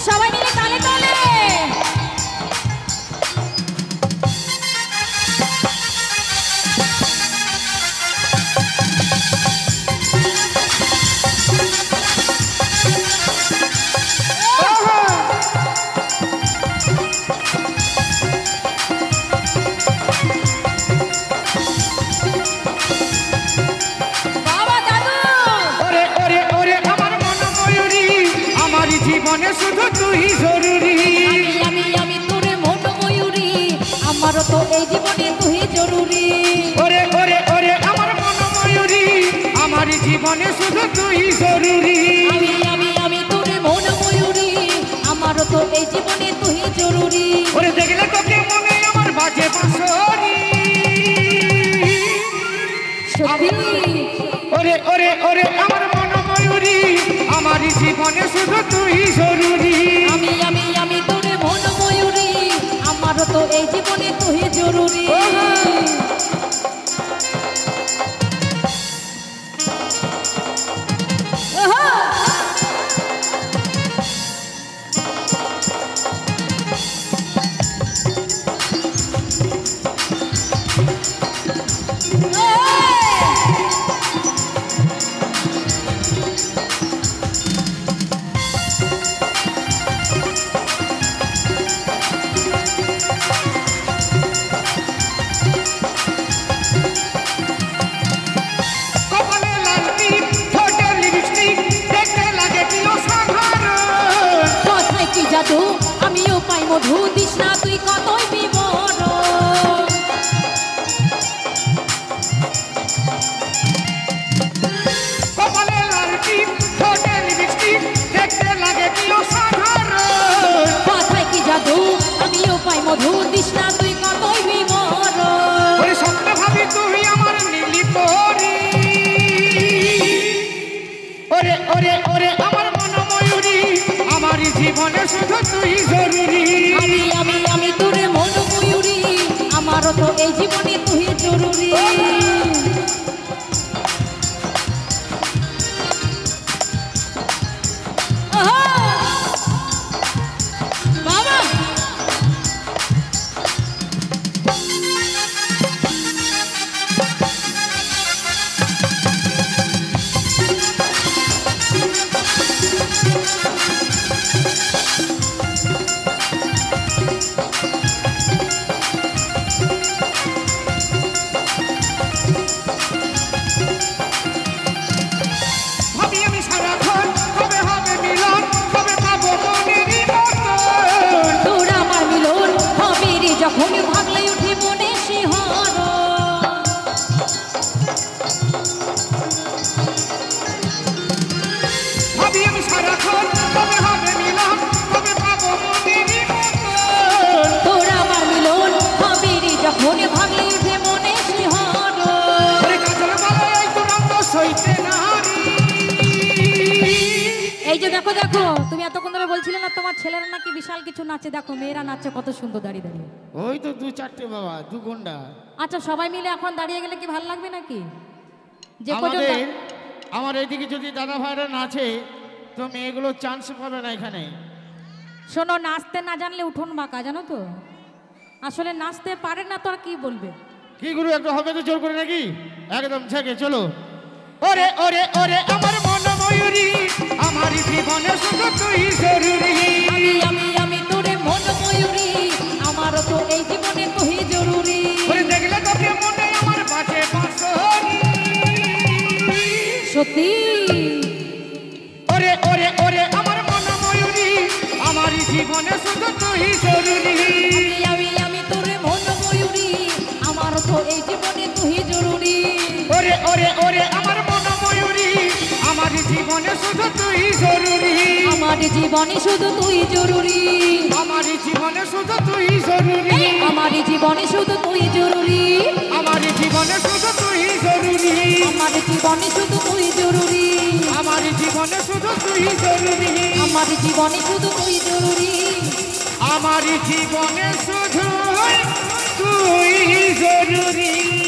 সবাই মিলে তালে তালে জীবনে শুধু তুই জরুরি। আমি তোরে মন ময়ূরী, আমারও তো এই জীবনে তুই জরুরি। ওরে ওরে ওরে আমার মন ময়ূরী, আমার জীবনে শুধু তুই জরুরি। আমি তোরে মন ময়ূরী, আমারও তো এই জীবনে তুই জরুরি। ওরে দেখলে তোকে মনে আমার বাজে বাঁশরি। ওরে ওরে ওরে আমার মন ময়ূরী, আমার জীবনে শুধু তুই জরুরি। আমি তোরে মন ময়ূরী, আমারও তো এই জীবনে তুই জরুরি। জাদু আমিও পাই মধু, দিস না তুই কতই বিবরণ। কপালে লাল টিপ, ঠোঁটে লিপস্টিক, দেখতে লাগে কি অসাধারণ। কথায় কি জাদু আমিও পাই মধু, দিস না তুই কতই বিবরণ। ওরে স্বপ্নে ভাবি তুই আমার নীলি পরি। ওরে ওরে ওরে আমার মন ময়ূরী, আমার জীবনে শুধু তুই জরুরি। আমি তোরে মন ময়ূরী, আমারও তো এই জীবনে তুই জরুরি। যখন ভাবলে উঠে মনে শিহরণ। ভাবি আমি সারাক্ষণ কবে হবে মিলন, কবে পাবো মনেরই মতন। তোর আমার মিলন হবে রে যখন ভাবলে উঠে মনে শিহরণ। কাজল বলে এই দুরন্ত সইতে নারী। এই যে দেখো দেখো, তুমি এতক্ষণ ধরে বলছিলে না তোমার ছেলেরা নাকি বিশাল কিছু নাচে, দেখো মেয়েরা নাচছে কত সুন্দর দাঁড়িয়ে দাঁড়িয়ে। ওই তো দু চারটে বাবা, দু ঘন্টা। আচ্ছা সবাই মিলে এখন দাঁড়িয়ে গেলে কি ভালো লাগবে নাকি? যে আমার এইদিকে যদি দাদা ভাইরা নাচে তো মেয়েগুলো চান্স পাবে না এখানে। শোনো, নাচতে না জানলে উঠোন বাঁকা, জানো তো। আসলে নাচতে পারে না তো আর কি বলবে। কি গুরু একটু হবে তো জোর করে নাকি? একদম ঝেঁকে চলো। ওরে ওরে ওরে আমার মন ময়ূরী, আমার জীবনে শুধু তুই জরুরি। আমি তোরে মন ময়ূরী, আমারও তো এই জীবনে তুই জরুরি। ওরে দেখলে তোকে মনে আমার বাজে বাঁশরি। সত্যি ওরে ওরে ওরে আমার মন ময়ূরী, আমার জীবনে শুধু তুই জরুরি। আমি তোরে মন ময়ূরী, আমারও তো এই জীবনে তুই জরুরি। ওরে ওরে ওরে আমার মন ময়ূরী, আমার জীবনে শুধু তুই জরুরি। আমার জীবনে শুধু তুই জরুরি। আমার জীবনে শুধু তুই জরুরি। আমার জীবনে শুধু তুই জরুরি। আমার জীবনে শুধু তুই জরুরি। আমার জীবনে শুধু তুই জরুরি। আমার জীবনে শুধু তুই জরুরি। আমার জীবনে শুধু তুই জরুরি। আমার জীবনে শুধু তুই জরুরি।